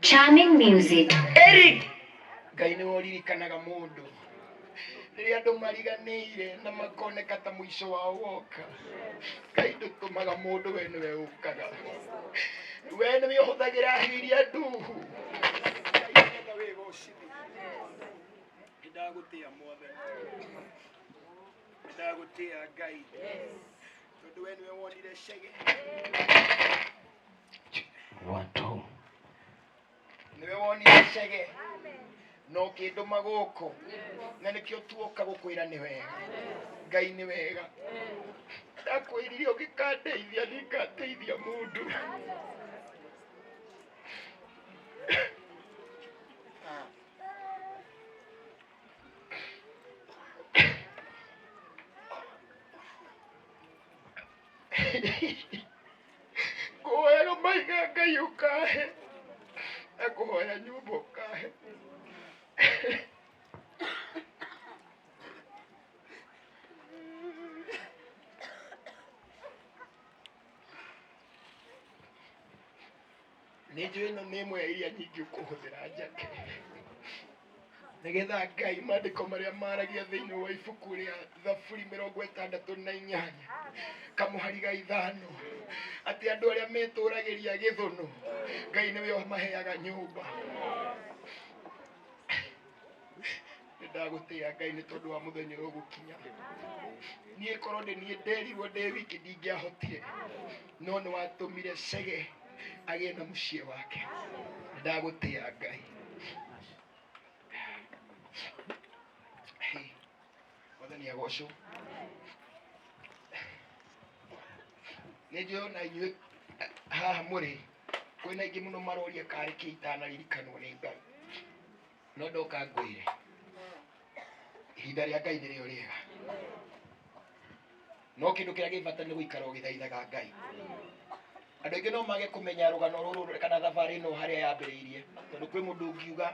Charming music. Eric Ngai ni woririkanaga mundu riria andu mariganire na makoneka ta mwico wa woka. Ngai ndutumaga mundu, we niwe ukaga, we niwe uhuthagira hiria nduhu. Ndagutia mothe, ndagutia Ngai tondu we niwe wonire cege. Watu niwe wonire cege no kinduma guku na nikio tuoka gukwira ni wega. Ngai ni wega, ndakwirire ugikandeithia nikateithia mundu. Kuhoya maiga Ngai ukahe, akuhoya nyumba ukahe. Nijue ĩno nĩ ĩmwe ya iria nyingĩ ũkũhũthĩra njake nĩgetha Ngai maandĩko marĩa maragia thĩinĩ wa ibuku rĩa Thaburi 68 kamũhari ga 5 atĩ andũ arĩa metũragĩria gĩthũnũ Ngai nĩwe maheaga nyũmba. Nĩndagũtĩĩa Ngai nĩ tondũ wa mũthenya ũyũ gũkinya. Niĩ korwo niĩ nderirwo ndĩ wiki ndingĩahotire, no nĩ watũmire cege agĩe na mũciĩ wake. Nĩndagũtĩĩa Ngai. Mwathani agocwo. nĩnjũĩ na inyuĩ haha mũrĩ kwĩna ingĩ mũno maroria karĩ kĩ itanaririkanwo nĩ Ngai, no ndoka ngwĩre ihinda rĩa Ngai nĩrĩo rĩega, no kĩndũ kĩrĩa gĩ bata nĩ gũikara ũgĩthaithaga Ngai. Andũ aingĩ no mage kũmenya rũgano rũrũ kana thabarĩ ĩno harĩa yambĩrĩirie, tondũ kwĩ mũndũ ũngiuga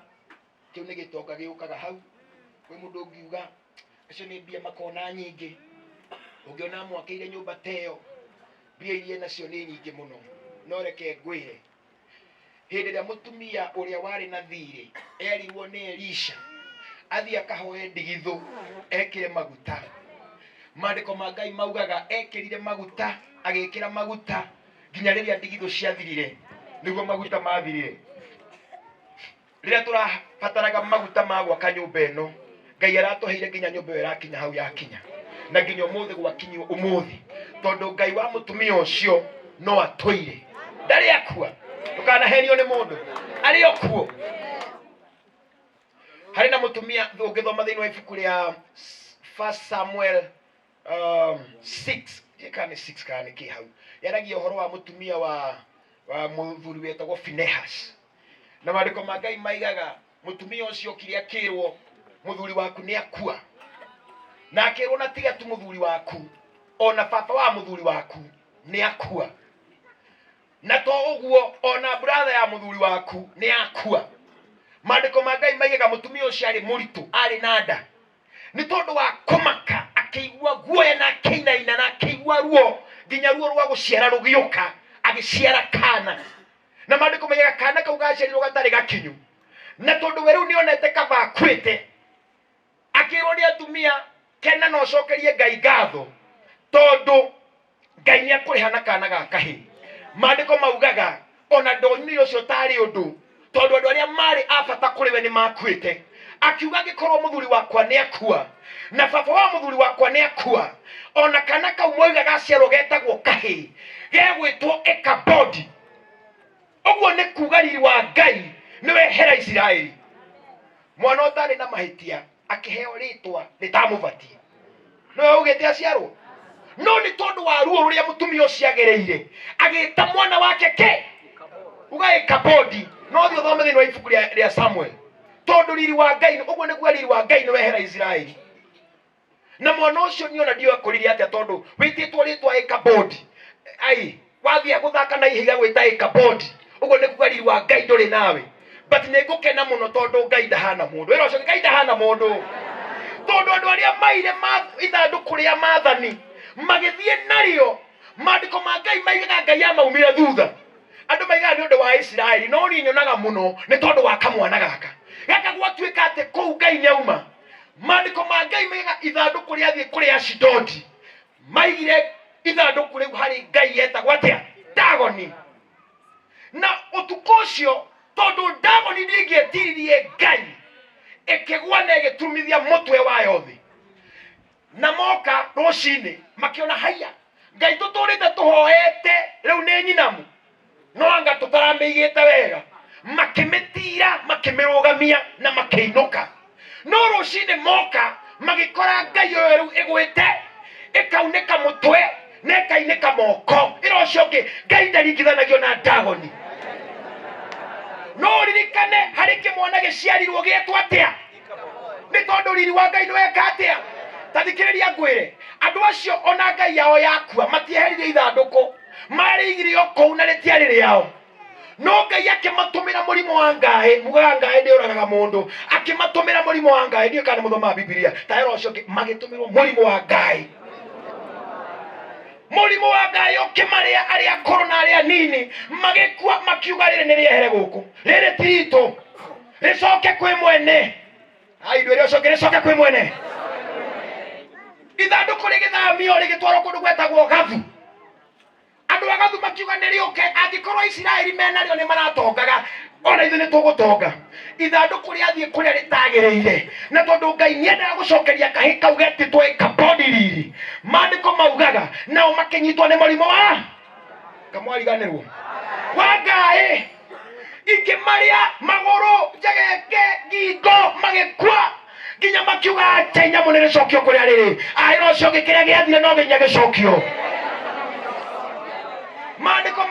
kĩu nĩ gĩtonga gĩũkaga hau, kwĩ mũndũ ũngiuga acio nĩ mbia makona nyingĩ, ũngĩona amwakĩire nyũmba ta ĩyo mbia iria nacio nĩ nyingĩ mũno. No reke ngwĩre hĩndĩ ĩrĩa mũtumia ũrĩa warĩ na thirĩ erirwo nĩ Elisha athiĩ akahoe ndigithũ ekĩre maguta, maandĩko ma Ngai maugaga ekĩrire maguta, agĩkĩra maguta nginya rĩrĩa ndigithũ ciathirire, nĩguo maguta mathirire. Rĩrĩa tũrabataraga maguta ma gwaka nyũmba ĩno, Ngai aratũheire nginya nyũmba ĩyo ĩrakinya hau yakinya, na nginya ũmũthĩ gwakinyio ũmũthĩ, tondũ Ngai wa mũtumia ũcio no atũire, ndarĩ akua. Ndũkanahenio nĩ mũndũ, arĩ o kuo. Harĩ na mũtumia ũngĩthoma thĩinĩ wa ibuku rĩa 1 Samuel 6, kana 6 kana nĩ kĩ hau, yaragia ũhoro wa mũtumia wa mũthuri wetagwo Phinehas. Na maandĩko ma Ngai maigaga mũtumia ũcio okire akĩrwo mũthuri waku nĩ akua, na akĩrwo na tiga tu mũthuri waku, ona baba wa mũthuri waku nĩ akua, na to ũguo ona brother ya mũthuri waku nĩ akua. Maandĩko ma Ngai maigaga mũtumia ũcio arĩ mũritũ, arĩ na nda, nĩ tondũ wa kũmaka akĩigua guoya na akĩinaina na akĩigua ruo, nginya ruo rwa gũciara rũgĩũka, agĩciara kana. Na maandĩko maigaga kana kau gaciarirwo gatarĩ gakinyu, na tondũ we rĩu nĩonete kaba akuĩte, akĩrwo nĩ atumia kena na ũcokerie Ngai ngatho, tondũ Ngai nĩakũrĩha na kana ga kahĩĩ. Maandĩko maugaga ona ndonire ũcio tarĩ ũndũ, tondũ andũ arĩa marĩ a bata kũrĩ we nĩ makuĩte. Akiuga angĩkorwo mũthuri wakwa nĩ akua na baba wa mũthuri wakwa nĩ akua, ona kana kau moiga gaciarwo getagwo kahĩĩ gegwĩtwo Ikabodi. Ũguo nĩ kuuga riri wa Ngai nĩwehera Isiraeli. Mwana ũtarĩ na mahĩtia akĩheo rĩtwa rĩtamũbatie, nĩwe ugĩte aciarwo, no nĩ tondũ wa ruo rũrĩa mũtumia ũcio agereire agĩĩta mwana wake ke uga Ikabodi. No thiĩ ũthome thĩinĩ wa ibuku rĩa Samuel, tondũ riri wa Ngai, ũguo nĩ kuuga riri wa Ngai nĩwehera Isiraeli. Na mwana ũcio niona ndiũĩ akũrire atĩa, tondũ wĩtĩtwo rĩtwa Ikabodi, ai wathiĩ gũthaka na ihiga gwĩta Ikabodi, ũguo nĩ kuuga riri wa Ngai ndũrĩ nawe. But nĩ ngũkena mũno tondũ Ngai ndahana mũndũ, wĩra ũcio Ngai ndahana mũndũ, tondũ andũ arĩa maire ithandũkũ rĩa maathani magĩthiĩ narĩo, maandĩko ma Ngai maigaga Ngai amaumire thutha. Andũ maigaga nĩ ũndũ wa Isiraeli, no niĩ nyonaga mũno nĩ tondũ wa kamwana gaka gwatuĩka atĩ kũu Ngai nĩauma. Maandĩko ma Ngai maigaga ithandũkũ rĩathiĩ kũrĩ Ashidodi, maigire ithandũkũ rĩu harĩ Ngai yetagwo atĩa, Dagoni. Na ũtukũ ũcio tondũ Dagoni ndingĩetiririe Ngai, ĩkĩgwa na ĩgĩturumithia mũtwe wayo thĩ, na moka rũcinĩ makĩona haiya Ngai tũtũrĩte tũhoete rĩu nĩ nyinamu, no anga tũtaramĩigĩte wega, makĩmĩtira makĩmĩrũgamia na makĩinũka. No rũcinĩ moka magĩkora Ngai ũyũ rĩu ĩgwĩte, ĩkaunĩka mũtwe na ĩkainĩka moko. Ĩra ũcio ũngĩ Ngai ndaringithanagio na Dagoni. No ririkane harĩ kĩmwana gĩciarirwo gĩetwo atĩa, nĩ tondũ riri wa Ngai nĩweka atĩa. Ta thikĩrĩria ngwĩre, andũ acio ona Ngai yao yakua matieherire ithandũkũ, marĩigire o kũu na rĩtiarĩ rĩao. No Ngai akĩmatũmĩra mũrimũ wa ngaĩ, mugaga ngaĩ ndĩũragaga mũndũ, akĩmatũmĩra mũrimũ wa ngaĩ. Ndiũĩ kana mũthomaga Biblia, ta ĩra ũcio ũngĩ magĩtũmĩrwo mũrimũ wa ngaĩ. Mũrimũ wa ngaĩ ũkĩmarĩa arĩa akũrũ na arĩa nini, magĩkua makiuga rĩrĩ nĩ rĩehere gũkũ, rĩrĩ ti ritũ, rĩcoke kwĩ mwene. Ai ndwĩre ũcio ũngĩ rĩcoke kwĩ mwene. Ithandũkũ rĩgĩthamio rĩgĩtwarwo kũndũ gwetagwo Gathu. Andũ a Gathu makiuga nĩ rĩũke, angĩkorwo Isiraeli menarĩo nĩ maratongaga, ona ithuĩ nĩ tũgũtonga. Ithandũkũ rĩathiĩ kũrĩa rĩtagĩrĩire, na tondũ Ngai nĩendaga gũcokeria kahĩĩ kau getĩtwo Ikabodi riri, maandĩko maugaga nao makĩnyitwo nĩ mũrimũ wa kamwariganĩrwo wa ngaĩ, ikĩmarĩa magũrũ, njegeke, ngingo, magĩkua, nginya makiuga atĩ nyamũ nĩ rĩcokio kũrĩa rĩrĩ. Ĩra ũcio ũngĩ kĩrĩa gĩathire no nginya gĩcokio. Maandiko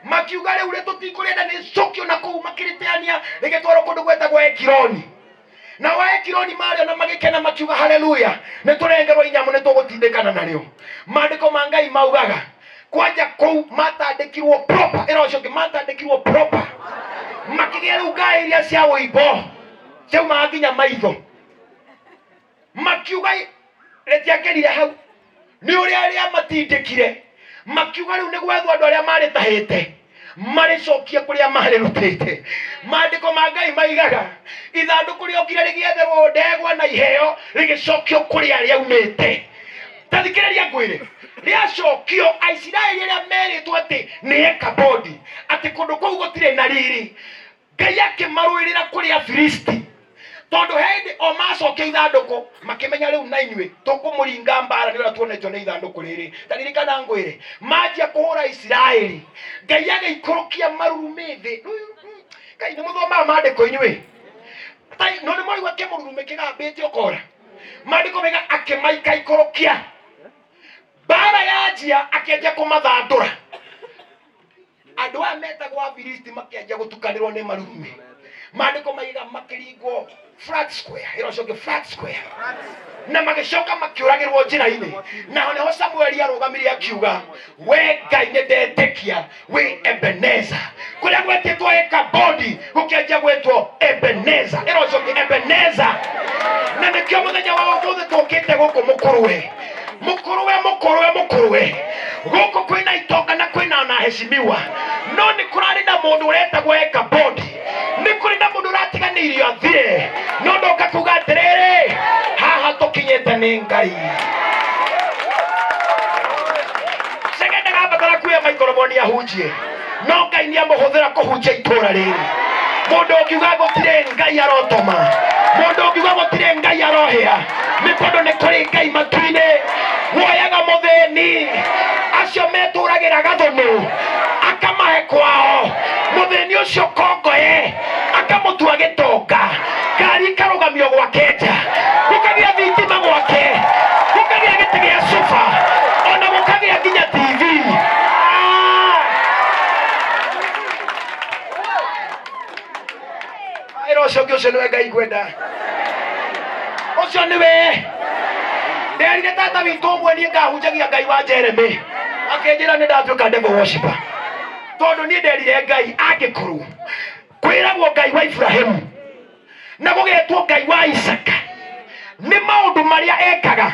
makiuga rĩu rĩ tũtikũrĩenda nĩ cokio na kũu makĩrĩteania rĩgĩtwarwo kũndũ gwetagwo Ekironi. Na wa Ekironi marĩo na magĩkena makiuga haleluya, nĩ tũrengerwo inyamu nĩ tũgũtindĩkana narĩo. Maandiko ma Ngai maugaga kwanja kũu matandĩkirwo proper, ĩro cio matandĩkirwo proper, makĩgĩa rĩu ngai iria cia ũimbo ciauma nginya maitho. Makiuga rĩtiakenire hau nĩ ũrĩa arĩa matindĩkire, makiuga rĩu nĩ gwethwo andũ arĩa marĩtahĩte marĩcokie kũrĩa marĩrutĩte. Maandiko ma Ngai maigaga ithandũkũ rĩokire rĩgĩetherwo ndegwa na iheo rĩgĩcokio kũrĩa rĩaumĩte. Tathikĩrĩria ngwĩre, rĩacokio Aisiraeli arĩa merĩtwo atĩ nĩ Ikabodi, atĩ kũndũ kũu gũtirĩ na riri, Ngai akĩmarũĩrĩra kũrĩ Afilisti. Tondũ hĩndĩ o macokio ithandũkũ makĩmenya rĩu na inyuĩ tũkũmũringa mbara nĩ ũrĩa tuonetwo nĩ ithandũkũ rĩrĩ. Taririkana ngwĩre, manjia kũhũra Isiraeli, Ngai agĩikũrũkia marurumĩ thĩ. Ngai nĩ mũthomaga maandĩko inyuĩ, no nĩ mwaigua kĩmũrurumĩ kĩgambĩte ũkora. Maandĩko mega akĩmaikũrũkia, mbara yanjia akĩanjia kũmathandũra. Andũ aya metagwo Afilisti makĩanjia gũtukanĩrwo nĩ marurumĩ. Maandĩko maiga makĩringwo flat square, ĩrocoke flat square, na magĩcoka makĩũragĩrwo njĩra-inĩ. Naho nĩho Samueli arũgamire akiuga, we Ngai nĩ ndetĩkia, we Ebeneza. Kũrĩa gwetĩtwo Ikabodi gũkĩanjia gwĩtwo Ebeneza, ĩrocoke Ebeneza. Na nĩkĩo mũthenya wa ũmũthĩ tũkĩte gũkũ mũkũrũwe gũkũ kwĩna itonga na kwĩna na heshimiwa, no nĩ kũrarĩ na mũndũ ũretagwo Ikabodi. Nĩ kũrĩ na mũndũ ũratiganĩirio athire, no ndoka kuga atĩrĩrĩ, haha tũkinyĩte nĩ Ngai. Segenda gabatara kuoya maikrofoni ahunjie, no Ngai nĩ amũhũthĩra kũhunjia itũũra rĩrĩ. Mũndũ ũngiuga gũtirĩ Ngai arotoma, mũndũ ũngiuga gũtirĩ Ngai arohĩa, nĩ tondũ nĩ kũrĩ Ngai matu-inĩ woyaga mũthĩni acio metũragĩra gathũnũ akamahe kwao. Mũthĩni ũcio kongoye akamũtua gĩtonga, ngari karũgamio gwake nja, gũkagĩa thitima gwake, gũkagĩa gĩtĩ gĩa sofa, ona gũkagĩa nginya TV. Ũcio ũngĩ ũcio nĩwe Ngai kwenda, ũcio nĩwe. Nderire tata witũ ũmwe niĩ ngahunjagia Ngai wa Jeremy, akĩnjĩra nĩ ndatuĩka devil worshipper, tondũ niĩ nderire Ngai angĩkorwo kwĩragwo Ngai wa Ibrahimu na gũgetwo Ngai wa Isaka nĩ maũndũ marĩa ekaga,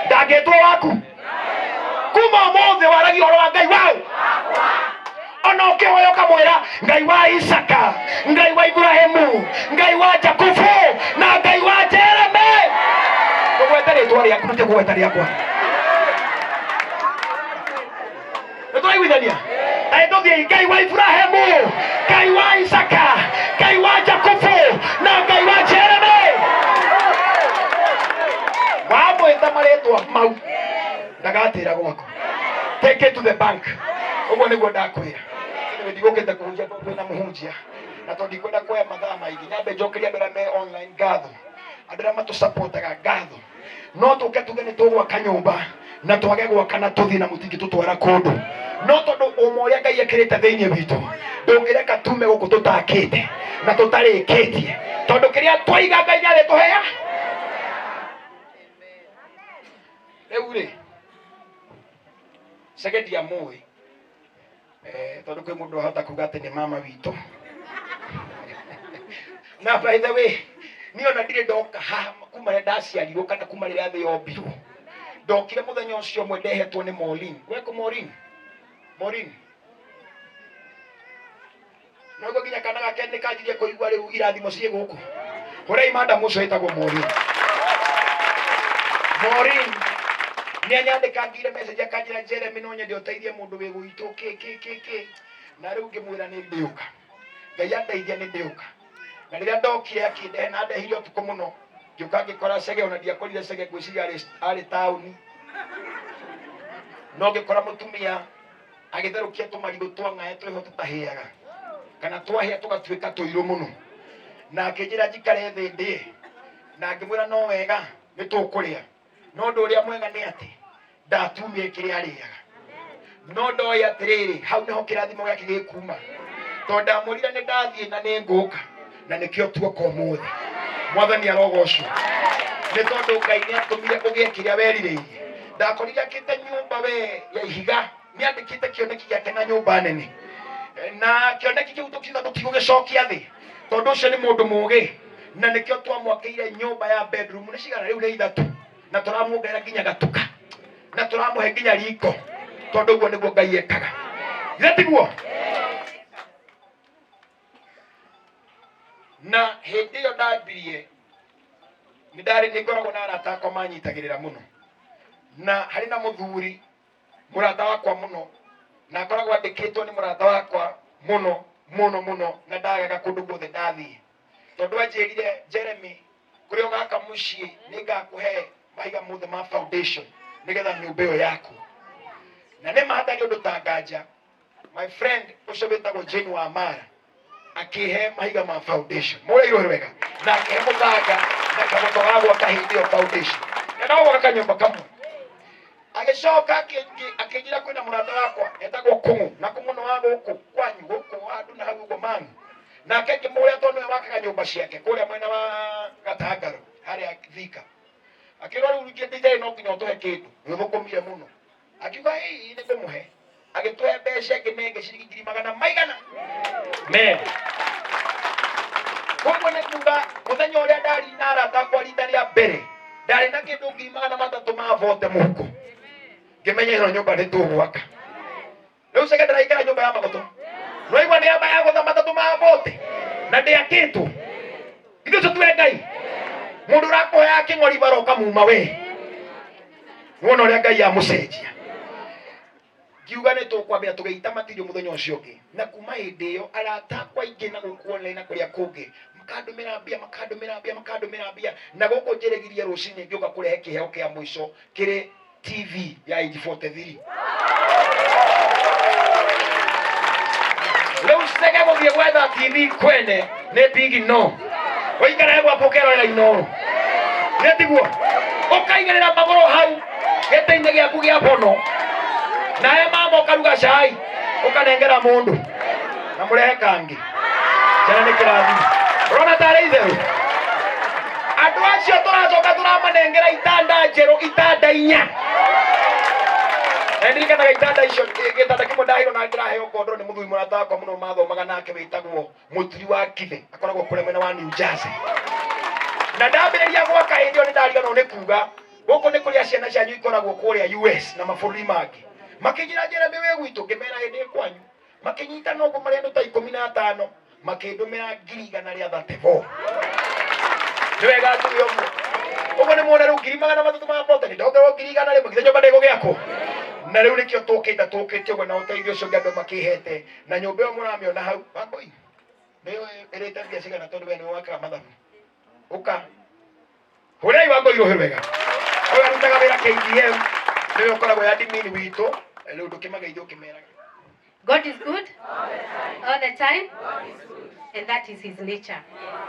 ndangĩtwo waku. Kuma ũmũthĩ waragia ũhoro wa Ngai wao, ona ũkĩhoya ũkamwĩra Ngai wa Isaka, Ngai wa Ibrahimu, Ngai wa Jakubu na Ngai wa Jeremy. Kũgweta rĩtwa rĩaku nĩ kũgweta rĩakwa. Nĩtũraiguithania? Tũthiĩ Ngai wa Ibrahimu, Ngai wa Isaka, Ngai wa Jakubu na Ngai wa Jeremy. Wamwĩta marĩtwa mau ndagatĩra gwaku. Take it to the bank. Ũguo nĩguo ndakwĩra. Ndigũkĩte kũhunjia tondũ na mũhunjia, na tondũ ndikwenda kuoya mathaa maingĩ. Nyambe njokeria andũ arĩa me online ngatho, andũ arĩa matũsupportaga ngatho. No tũke tuge nĩ tũgwaka nyũmba na twage gwaka na tũthiĩ na mũtingĩtũtwara kũndũ. No tondũ ũmwe ũrĩa Ngai ekĩrĩte thĩinĩ witũ ndũngĩreka tume gũkũ tũtakĩte na tũtarĩkĩtie, tondũ kĩrĩa twaiga Ngai nĩarĩtũhea. Rĩu rĩ, Segedia mũĩ tondũ kwĩ mũndũ ahota kuga atĩ nĩ mama witũ. Na by the way, niĩ ona ndirĩ ndoka haha kuma rĩrĩa ndaciarirwo kana kuma rĩrĩa thĩ yombirwo. Ndokire mũthenya ũcio ũmwe ndehetwo nĩ Maureen. Gweko Maureen? Maureen? Noguo nginya kana gake nĩ kanjirie kũigua rĩu irathimo ciĩ gũkũ. Hũrei madam ũcio wĩtagwo Maureen. Maureen nĩ anyandĩkangĩire message akanjĩra Jeremy no nyende ũteithie mũndũ wĩ gwitũ kĩ. Na rĩu ngĩmwĩra nĩ ndĩũka. Ngai andeithia nĩ ndĩũka. Na rĩrĩa ndokire akĩndehe na ndehire ũtukũ mũno, ngĩũka ngĩkora Sege, ona ndiakorire Sege ngwĩciria arĩ taũni. No ngĩkora mũtumia agĩtherũkia tũmarigũ twa ng'aĩ twĩho tũtahĩaga, kana twahĩa tũgatuĩka tũirũ mũno. Na akĩnjĩra njikare thĩ ndĩe, na ngĩmwĩra no wega nĩ tũkũrĩa. No ũndũ ũrĩa mwega nĩ atĩ ndatumire kĩrĩa arĩaga. no ndoya atiriri hau niho kirathimo gĩake gĩkuma tondũ ndamũrire nĩ ndathiĩ na nĩ ngũka na nĩkĩo tuoka ũmũthĩ. Mwathani arogocwo nĩ tondũ Ngai nĩ atũmire ũgĩe kĩrĩa werirĩirie. Ndakorire akĩte nyũmba we ya ihiga, nĩ andĩkĩte kĩoneki gĩake na nyũmba nene, na kĩoneki kĩu tũkiuga tũtigũgĩcokia thĩ tondũ ũcio nĩ mũndũ mũũgĩ, na nĩkĩo twamwakĩire nyũmba ya bedroom nĩ cigana rĩu nĩ 3 na tũramuongerera nginya gatuka na tũramũhe nginya riko tondũ ũguo nĩguo Ngai ekaga. Githĩ tiguo? Na hĩndĩ ĩyo ndambirie nĩ ngoragwo na arata akwa manyitagĩrĩra mũno, na harĩ na mũthuri mũrata wakwa mũno na ngoragwo andĩkĩtwo nĩ mũrata wakwa mũno mũno mũno, na ndagaga kũndũ guothe ndathiĩ tondũ anjĩrire Jeremy, kũrĩa ũgaka mũciĩ nĩ ngakũhe mahiga mothe ma foundation nĩgetha nyũmba ĩyo yaku. Na nĩ mahatarĩ ũndũ ta nganja, my friend ũcio wĩtagwo Jane wa Mara akĩhe mahiga ma foundation mũrĩirwo wega, na akĩhe mũthanga na kagoto ga gwaka hĩndĩ ĩyo foundation, na no gwaka kanyũmba kamwe. Agĩcoka akĩnjĩra kwĩna mũrata wakwa etagwo Kũng'ũ, na Kũng'ũ nĩ wa gũkũ kwanyu gũkũ handũ na hau ũguo manyu, nake ngĩmũũria tondũ nĩwe wakaga nyũmba ciake kũrĩa mwena wa Gatangarũ harĩa Thika. Akĩrwo rĩu DJ no nginya ũtũhe kĩndũ, nĩũthũkũmire mũno. Akiuga hĩ nĩ ngũmũhe, agĩtũhe mbeca ingĩ nenge ciringi 200 maigana merĩ. Koguo nĩ kuuga mũthenya ũrĩa ndarĩ na arata akwa rita rĩa mbere ndarĩ na kĩndũ 300 ma vote mũhuko, ngĩmenya ĩno nyũmba nĩ tũgwaka. Rĩu cege ndĩraikara nyũmba ya magoto, nĩwaigua nĩ amba ya gũtha 3 ma vote na ndĩakĩtwo. Ithuĩ ũcio tuwe Ngai, mũndũ ũrakũheaga kĩng'ori bara ũkamuma we, wona ũrĩa Ngai amũcenjia. Ngiuga nĩ tũkwambia tũgĩita matirio mũthenya ũcio ũngĩ, na kuma hĩndĩ ĩyo arata akwa aingĩ na gũkũ online na kũrĩa kũngĩ makandũmĩra mbia na gũkũ njĩrĩgirie rũcinĩ ngĩũka kũrehe kĩheo kĩa mũico kĩrĩ TV ya Age 43. Rĩu cege gũthiĩ gwetha TV kwene nĩ big no, ũikara hegwa pokero ino nĩ tiguo, ũkaigĩrĩra magũrũ hau gĩtĩ-inĩ gĩaku gĩa bono, nawe mama ũkaruga cai ũkanengera mũndũ na mũrehe kangi. Ciana nĩ kĩrathimo, ũrona tarĩ itherũ. Andũ acio tũracoka tũramanengera itanda njerũ, itanda 4. Na ndirikanaga itanda icio, gĩtanda kĩmwe ndahĩrwo na ndĩraheo ngondoro nĩ mũthuri mũrata wakwa mũno mathomaga nake wĩtagwo Mũturi wa Kithe, akoragwo kũrĩa mwena wa New Jersey. Na ndambĩrĩria gwaka hĩndĩ ĩyo nĩ ndariganĩrwo nĩ kuuga gũkũ nĩ kũrĩa ciana cianyu ikoragwo kũrĩa US na mabũrũri mangĩ. Makĩnjĩra Jeremy wĩ gwitũ, ngĩmera hĩndĩ kwanyu, makĩnyita nũgũ marĩ andũ ta 15 makĩndũmĩra 134. Nĩ wega tũrĩ ũmwe. Ũguo nĩ muona rĩu 300 ma vote nĩ ndongererwo 100 githĩ nyũmba ndĩgũgĩakwo. Na rĩu nĩkĩo tũkĩte ũguo na ũteithio ũcio andũ makĩhete, na nyũmba ĩyo mũramĩona hau Wangũi nĩyo ĩrĩte mbia cigana tondũ we nĩwe wakaga mathabu. Ũka hũrei Wangũi rũhĩ wega, ũyũ arutaga wĩra KDM, nĩwe ũkoragwo ya admin witũ. Rĩu ndũkĩmageithia ũkĩmeraga God is good all the time, and that is his nature.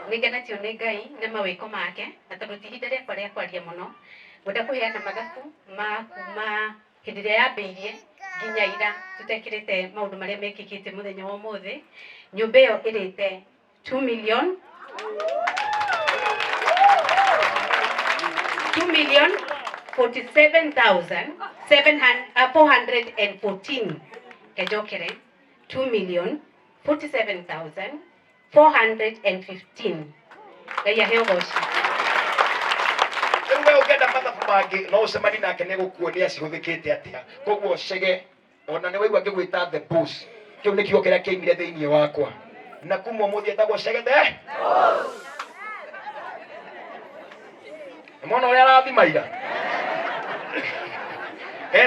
Nĩngenetio nĩ Ngai nĩ mawĩko make, na tondũ ti ihinda rĩakwa rĩa kwaria mũno, ngwenda kũheana mathabu ma kuma hĩndĩ ĩrĩa yambĩrĩirie nginya ira tũtekĩrĩte maũndũ marĩa mekĩkĩte mũthenya wa ũmũthĩ. Nyũmba ĩyo ĩrĩte 2,47,414 kajokere 2,47,415 Ngai aheo goci. Rĩu we ũngĩenda mathabu mangĩ no ũcemani nake nĩ gũkuonia cihũthĩkĩte atĩa. Koguo Cege ona nĩ waigua ngĩgwĩta the boss, kĩu nĩ kiugo kĩrĩa kĩaumire thĩinĩ wakwa, na kuma ũmũthĩ etagwo Cege the boss. Mwana ũrĩa arathima ira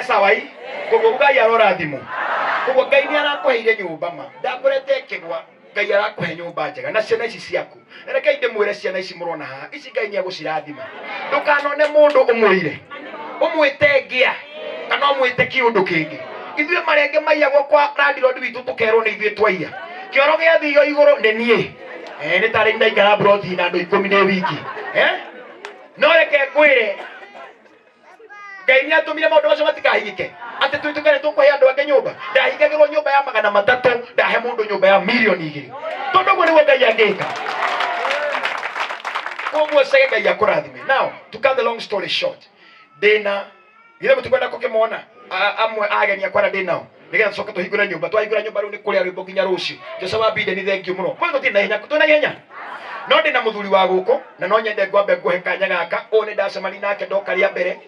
sawai, koguo Ngai arorathimo. Koguo Ngai nĩ arakũheire nyũmba ma, ndakũrete kĩgwa, Ngai arakũhe nyũmba njega na ciana ici ciaku. Reke ndĩmwĩre ciana ici mũrona haha, ici Ngai nĩ agũcirathima. Ndũkanone mũndũ ũmwĩre ũmwĩte ngĩa kana ũmwĩte kĩũndũ kĩngĩ. Ithuĩ marenge maiyagwo kwa landlord witũ tũkerwo nĩ ithuĩ twaiya. Kĩoro gĩathio igũrũ nĩ niĩ. Nĩ tarĩ ndaikara broti na andũ 10 nĩ wiki. No reke ngwĩre Ngai nĩ atũmire maũndũ macio matikahingĩke. ati tuitukane tukwe andu ange nyumba ndahingagirwo nyumba ya 300 ndahe mundu nyumba ya milioni 2 tondu guo niwe Ngai angika koguo cege Ngai akurathime. Now to cut the long story short, dina ile mtukwenda kukimona amwe ageni akwara dinao nigetha coke tuhingure nyumba twahingura nyumba riu ni kuria rwimbo nginya rucio Joseph Abide ni thank you muno mwe tutina hinya tuna hinya no ndina muthuri wa guku na no nyende ngwambe nguhe kanya gaka one ndacemani nake ndoka ria mbere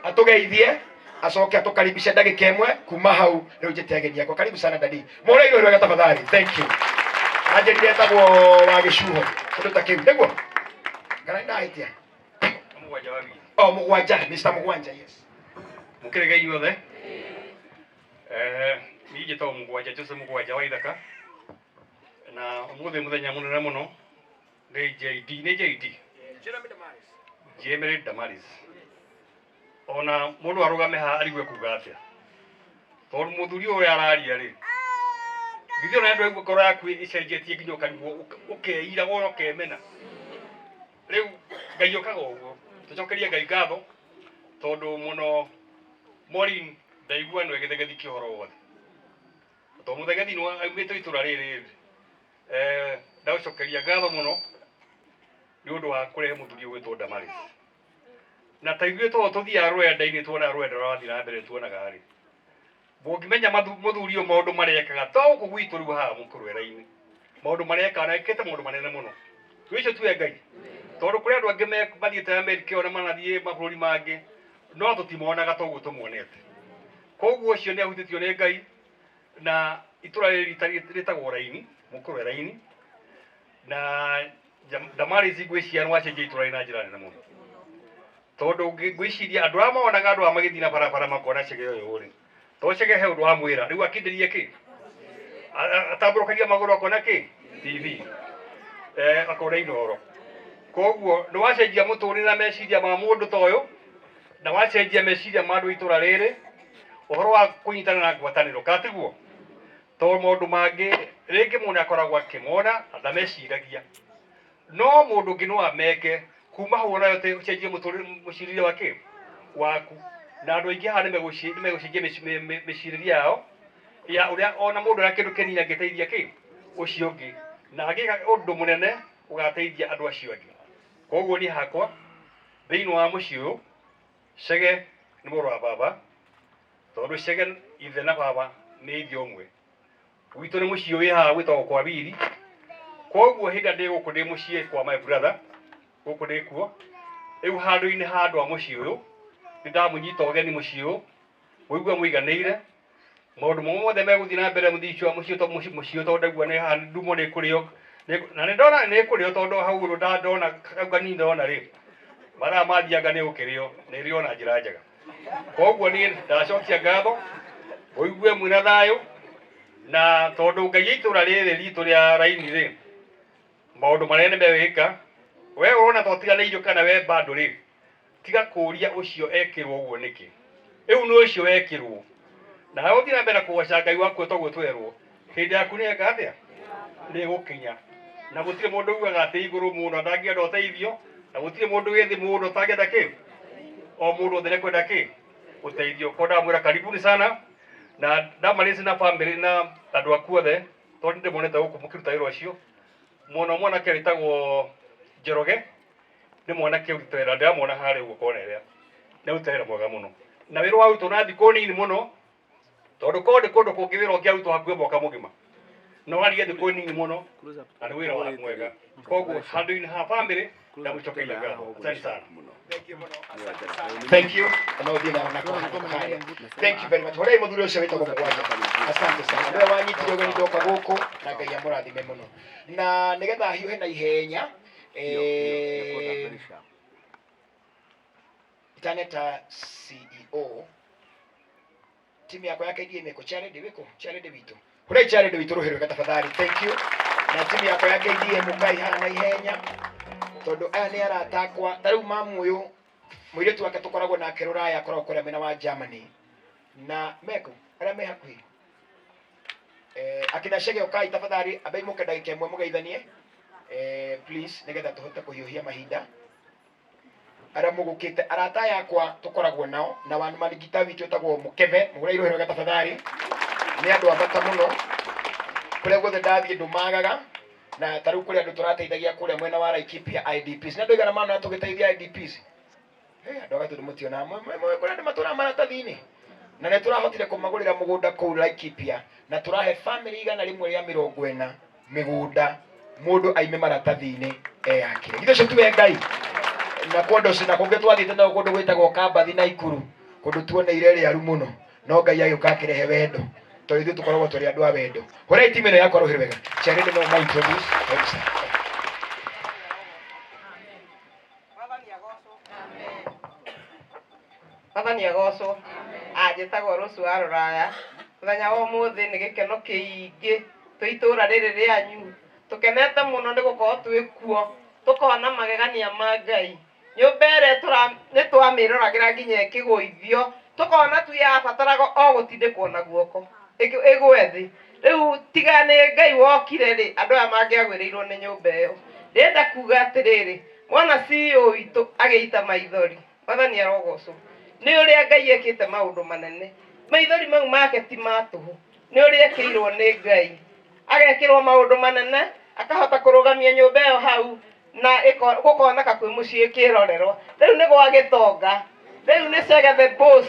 atugeithie acoke atukaribishe ndagika imwe kuma hau riu njite ageni yakwa karibu sana dadi mureiro rwega tafadhali thank you ajeri etagwo wa gicuho kundu ta kiu niguo kana ndahitia mugwanja wabi mugwanja Mr. Mugwanja yes mukirega inyuothe ni njitagwo Mugwanja Joseph Mugwanja wa Ithaka na umuthi muthenya munene muno ni JD Jemery Damaris ona mundu arugame ha arigwe kuga atia tondu muthuri uria araria ri githio na ndu egwo koro yaku icenjetie nginya ukarigwo ukeira wona ukemena riu Ngai okaga uguo tucokerie Ngai ngatho tondu muno Maureen ndaigua no egethegethi kihoro wothe to muthegethi no aumite itura riri ndaucokeria ngatho muno ni undu wa kurehe muthuri gwitwo Damaris na taigwe to tuthia rwenda-ini tuona rwenda rwathi na mbere tuonaga ri bongimenya muthuri o maundu marekaga to kugwitu riu haha mukurwera-ini maundu mareka na ekete maundu manene muno twicio tuwe Ngai tondu kuri andu angi mathiete Amerika ona manathie mabũrũri mangi no tutimonaga toguo tumuonete koguo ucio ni ahutitio ni Ngai na itura ritagwo Raini mukurwe Raini na Damaris ngwiciria no acenjia itura na njira nene muno tondu ngwiciria andu a monaga andu a magithina barabara makona cege uyu ri to cege he undu wa mwira riu akindirie ki atamburukagia maguru akona ki TV akona inoro koguo no wacenjia muturire na meciria ma mundu ta uyu na wacenjia meciria ma andu itura riri uhoro wa kunyitana na ngwataniro katiguo to maundu mangi ringi mundu akoragwo akimona na meciragia no mundu ngi no ameke kuma hau nayo te ucenjie mucirire wake waku na andu aingi ha nimegucenjia meciriria yao ya uria ona mundu na kindu kinini angiteithia ki ucio ungi na agika undu munene ugateithia andu acio angi koguo ni hakwa thiini wa mucii uyu cege ni muru wa baba tondu cege ithe na baba ni ithe umwe gwitu ni mucii uyu haha gwitagwo kwa Biri koguo hinda ndi guku ndi mucii kwa my brother guku ndi kuo riu handu-ini handu a mucii uyu nindamunyita ugeni mucii uyu muigua muiganire maundu mothe meguthii na mbere muthici wa mucii uyu tondu ndaigua ni haha ndumo ni kurio na ni ndona ni kurio tondu hau ru ndona kauga ni ndona ri mara mathianga ni ukirio ni rio na njira njega koguo ni ndacokia ngatho muigue mwina thayu na tondu Ngai itura riri ritu ria Raini ri maundu manene mewika we urona to tiganeirio kana we bado ri tiga kuria ucio ekirwo uguo niki riu no ucio ekirwo na hau thina mbere kugoca Ngai waku toguo twerwo hindi yaku ni eka atia ni gukinya na gutire mundu ugaga ati iguru muno ndangienda uteithio na gutire mundu withi mundu tangienda ki o mundu othe kwenda ki uteithio koda mwira karibuni sana na Damaris na family na andu aku othe tondu ndimonete guku mukiruta wira ucio muno mwanake witagwo Njoroge ni mwanake urutwera ndamona hari uguo konerea ni utera mwega muno na wira wa uto na thiko nini muno tondu konde kundu kungi wira ungiarutwo hakuhe mwaka mugima no wari thiko nini muno na ni wira wa mwega koguo handu-ini ha family na mucokeria ngatho asante sana thank you no dina na kwa haya thank you very much hore muthuri ucio witagwo Mugwanja asante sana ndio wanyitire ugeni ndoka guku na Ngai amurathime muno na nigetha hiuhe na ihenya itaneta CEO timu yako ya KDM iko charity wiko charity witu kule charity witu rohero tafadhali thank you na timu yako ya KDM kai hana ihenya tondu aya ni aratakwa tariu mamu uyu muiretu wake tukoragwo na kerora ya korwo kuria mena wa Germany na meko aria me hakuhi akina Chege ukai tafadhali abai muke ndagika imwe mugeithanie please nigetha tuhote kuhiuhia mahinda ara mugukite arata yakwa tukoragwo nao na wan manigita witũ tagwo Mukeve mugura irohero gatafadhali ni andu abata muno kuria guothe ndathie ndumagaga na taru kuria andu turateithagia kuria mwena wa Laikipia IDPs na ndoigana maana tugiteithia IDPs andu agatu mutiona mwe kuria andu matura maratathini na ne turahotire kumagurira mugunda kuu Laikipia na turahe family igana rimwe ria 40 migunda mundu aime maratathini yake githo tuwe Ngai na kondo sina kunge twathite na kundu gwitagwo Kambathi na Ikuru kundu tuoneire ri aru muno no Ngai agiuka kirehe wendo to ithu tukoragwo turi andu a wendo hore itimino yakwa rohire wega charity no mind produce thanks Wathani agocwo njĩtagwo Rũciũ wa Rũraya mũthenya wa ũmũthĩ nĩ gĩkeno kĩingĩ twĩ itũũra rĩrĩ rĩanyu tũkenete mũno nĩ gũkorwo twĩ kuo tũkona magegania ma Ngai nyũmba ĩrĩa nĩ twamĩroragĩra nginya ĩkĩgũithio tũkona tu yabataraga o gũtindĩkwo na guoko ĩgwe thĩ rĩu tiga nĩ Ngai wokire rĩ andũ aya mangĩagwĩrĩirwo nĩ nyũmba ĩyo ndĩrenda kuga atĩrĩrĩ mwana CEO witũ agĩita maithori Wathani arogocwo nĩ ũrĩa Ngai ekĩte maũndũ manene maithori mau make ti ma tũhũ nĩ ũrĩa ekĩirwo nĩ Ngai agekĩrwo maũndũ manene akahota kũrũgamia nyũmba ĩyo hau na gũkoneka kwĩ mũciĩ kĩrorerwo rĩu nĩ gwa Gĩtonga rĩu nĩ Chege the boss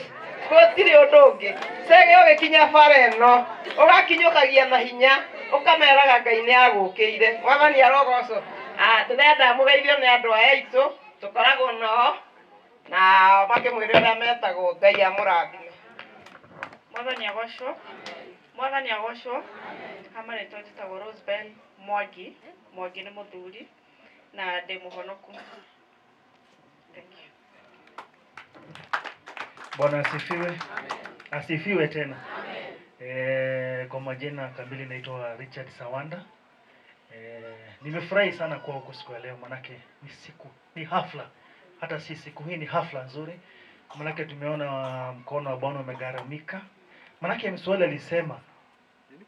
gũtirĩ ũndũ ũngĩ Chege ũgĩkinya bara ĩno ũgakinyũkagia na hinya ũkameraga Ngai nĩ agũkĩire Wathani arogocwo ndĩrenda mũgeithio nĩ andũ aya aitũ tũkoragwo nao na makĩmwĩra ũrĩa metagwo Ngai amũrathime Mwathani agocwo amarĩtwo njĩtagwo Rosebel Mwangi nĩ mũthuri na ndĩ mũhonoku. Thank you. Bwana asifiwe. Asifiwe tena. Kwa majina kamili naitwa Richard Sawanda. Nimefurahi sana kwa huko siku ya leo manake ni hafla. Hata si siku hii ni hafla nzuri. Manake tumeona mkono wa Bwana umegharamika. Manake mswali alisema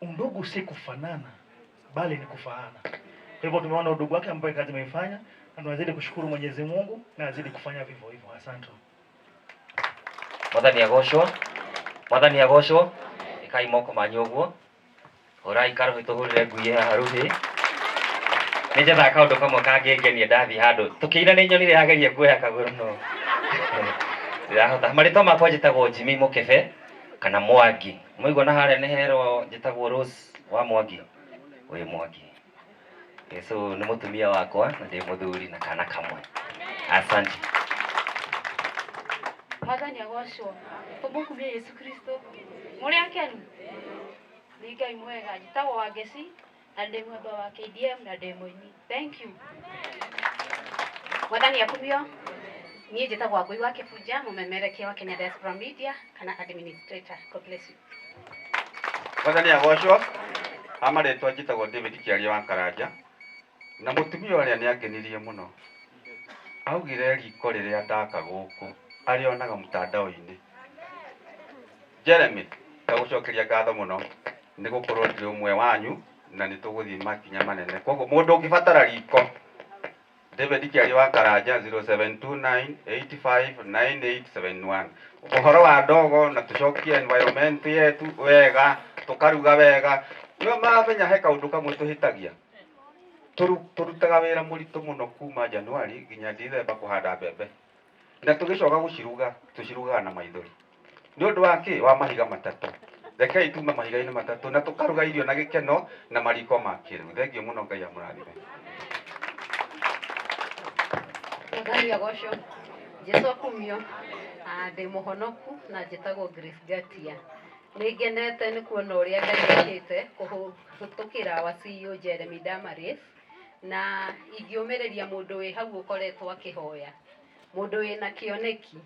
undugu si kufanana bali ni kufaana. Kwa hivyo tumeona udugu wake ambaye kazi ameifanya na tunazidi kushukuru Mwenyezi Mungu na azidi kufanya vivyo hivyo. Asante. Mwathani agocwo ikai moko manyu ũguo ũrai karũhi tũhũrĩre ngui haha rũhĩ nĩ njethaga kaũndũ kamwe kangĩngenia ndathiĩ handũ tũkĩina nĩ nyonire yageria kuoya kagũrũ no ndĩrahota marĩtwa makwa njĩtagwo Jimmy Mukebe kana Mwangi mũigua na harĩa nĩ herwo njĩtagwo Rose wa Mwangi ũyũ Mwangi so nĩ mũtumia wakwa na ndĩ mũthuri na kana kamwe. Asante. Mwathani agocwo tũmũkumie Yesu Kristo mũrĩ akenu nĩ Ngai mwega njĩtagwo Wangeci na ndĩ mwemba wa KDM na ndĩ mũini. Thank you. Mwathani akumio niĩ njĩtagwo Ngui wa Kĩbunja mũmemerekia wa Kenya Diaspora Media kana administrator. God bless you. Mwathani agocwo amarĩtwa njĩtagwo David Kĩaria wa Karanja na mũtumia ũrĩa nĩ angenirie mũno augire riko rĩrĩa ndaka gũkũ arĩonaga mtandao-inĩ. Jeremy ndagũcokeria ngatho mũno nĩ gũkorwo ndĩ ũmwe wanyu na nĩ tũgũthiĩ makinya manene koguo mũndũ ũngĩbatara riko David Kĩaria wa Karanja 0729859871 ũhoro wa ndogo na tũcokie environment yetu wega tũkaruga wega nĩo maramenya he kaũndũ kamwe tũhĩtagia tũrutaga wĩra mũritũ mũno kuma Januari nginya December kũhanda mbembe na tũgĩcoka gũciruga tũcirugaga na maithori nĩ ũndũ wa kĩ wa mahiga matatũ rekei tume mahiga-inĩ matatũ na tũkaruga irio na gĩkeno na mariko ma kĩrĩu. Thengiũ mũno Ngai amũrathime. Mwathani agocwo Jesũ akumio ndĩ mũhonoku na njĩtagwo Grace Gatia. Nĩ ngenete nĩ kuona ũrĩa Ngai ekĩte kũhĩtũkĩra wa CEO Jeremy Damaris na ingĩũmĩrĩria mũndũ wĩ hau ũkoretwo akĩhoya mũndũ wĩna kĩoneki